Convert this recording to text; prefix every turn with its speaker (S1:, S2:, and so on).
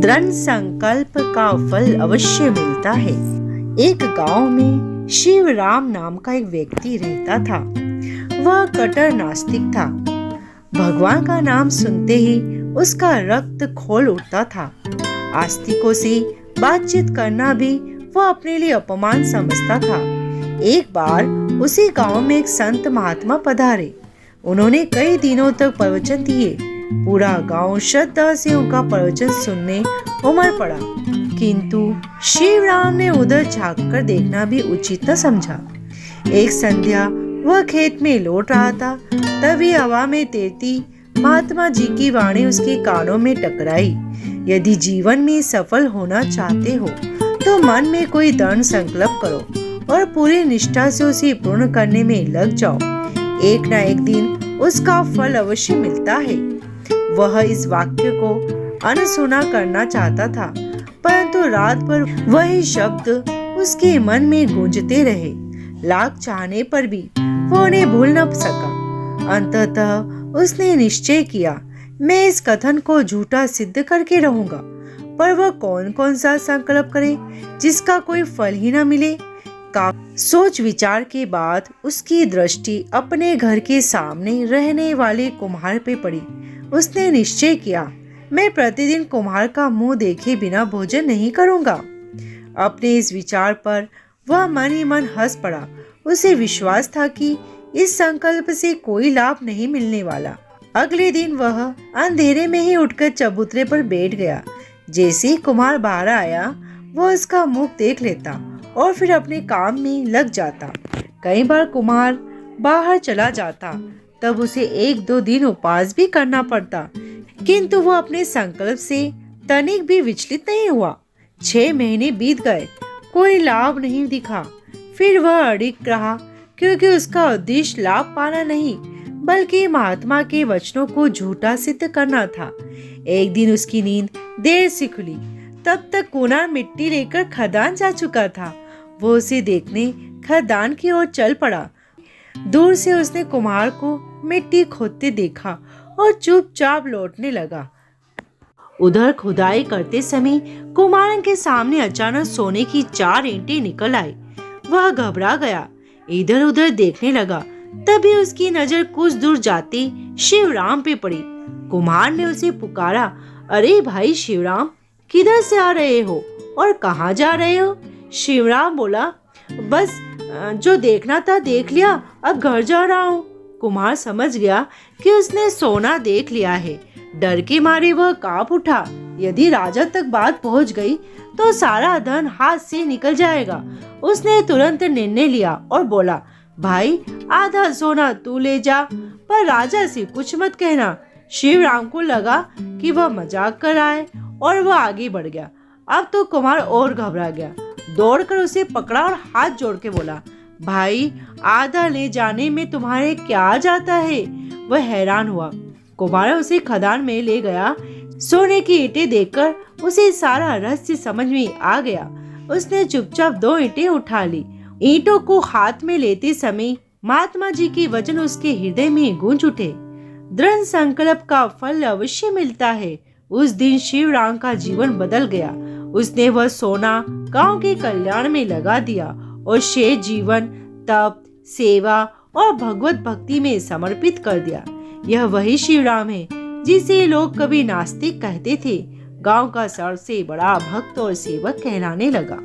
S1: दृढ़ संकल्प का फल अवश्य मिलता है। एक गांव में शिवराम नाम का एक व्यक्ति रहता था। वह कट्टर नास्तिक था। भगवान का नाम सुनते ही उसका रक्त खौल उठता था। आस्तिकों से बातचीत करना भी वह अपने लिए अपमान समझता था। एक बार उसी गांव में एक संत महात्मा पधारे। उन्होंने कई दिनों तक प्रवचन दिए। पूरा गांव श्रद्धा से उनका प्रवचन सुनने उमड़ पड़ा, किंतु शिवराम ने उधर झांककर देखना भी उचित न समझा। एक संध्या वह खेत में लौट रहा था, तभी हवा में तैरती महात्मा जी की वाणी उसके कानों में टकराई। यदि जीवन में सफल होना चाहते हो तो मन में कोई दृढ़ संकल्प करो और पूरी निष्ठा से उसे पूर्ण करने में लग जाओ। एक न एक दिन उसका फल अवश्य मिलता है। वह इस वाक्य को अनसुना करना चाहता था, परंतु रात भर वही शब्द उसके मन में गूंजते रहे। लाख चाहने पर भी वो उन्हें भूल न सका। अंततः उसने निश्चय किया, मैं इस कथन को झूठा सिद्ध करके रहूंगा। पर वह कौन कौन सा संकल्प करे जिसका कोई फल ही न मिले। सोच विचार के बाद उसकी दृष्टि अपने घर के सामने रहने वाले कुम्हार पे पड़ी। उसने निश्चय किया, मैं प्रतिदिन कुम्हार का मुंह देखे बिना भोजन नहीं करूंगा। अपने इस विचार पर वह मन ही मन हंस पड़ा। उसे विश्वास था कि इस संकल्प से कोई लाभ नहीं मिलने वाला। अगले दिन वह अंधेरे में ही उठकर चबूतरे पर बैठ गया। जैसे ही कुम्हार बाहर आया, वह उसका मुख देख लेता और फिर अपने काम में लग जाता। कई बार कुम्हार बाहर चला जाता, तब उसे 1-2 दिन उपवास भी करना पड़ता, किंतु वह अपने संकल्प से तनिक भी विचलित नहीं हुआ। 6 महीने बीत गए, कोई लाभ नहीं दिखा। फिर वह अड़िग रहा, क्योंकि उसका उद्देश्य लाभ पाना नहीं, बल्कि महात्मा के वचनों को झूठा सिद्ध करना था। एक दिन उसकी नींद देर से खुली। तब तक कुम्हार मिट्टी लेकर खदान जा चुका था। वो उसे देखने खदान की ओर चल पड़ा। दूर से उसने कुम्हार को मिट्टी खोदते देखा और चुपचाप लौटने लगा। उधर खुदाई करते समय कुम्हार के सामने अचानक सोने की 4 ईंटें निकल आई। वह घबरा गया, इधर उधर देखने लगा। तभी उसकी नजर कुछ दूर जाते शिवराम पे पड़ी। कुम्हार ने उसे पुकारा, अरे भाई शिवराम, किधर से आ रहे हो और कहाँ जा रहे हो? शिवराम बोला, बस जो देखना था देख लिया, अब घर जा रहा हूँ। कुम्हार समझ गया कि उसने सोना देख लिया है। डर के मारे वह कांप उठा। यदि राजा तक बात पहुँच गई तो सारा धन हाथ से निकल जाएगा। उसने तुरंत निर्णय लिया और बोला, भाई आधा सोना तू ले जा, पर राजा से कुछ मत कहना। शिवराम को लगा कि वह मजाक कर रहा है और वह आगे बढ़ गया। अब तो कुम्हार और घबरा गया। दौड़कर उसे पकड़ा और हाथ जोड़ के बोला, भाई आधा ले जाने में तुम्हारे क्या जाता है? वह हैरान हुआ। कुम्हार उसे खदान में ले गया। सोने की ईंटें देखकर उसे सारा रहस्य समझ में आ गया। उसने चुपचाप 2 ईंटें उठा ली। ईंटों को हाथ में लेते समय महात्मा जी के वचन उसके हृदय में गूंज उठे, दृढ़ संकल्प का फल अवश्य मिलता है। उस दिन शिवराम का जीवन बदल गया। उसने वह सोना गांव के कल्याण में लगा दिया और शेष जीवन तप, सेवा और भगवत भक्ति में समर्पित कर दिया। यह वही शिवराम है जिसे लोग कभी नास्तिक कहते थे, गांव का सबसे बड़ा भक्त और सेवक कहलाने लगा।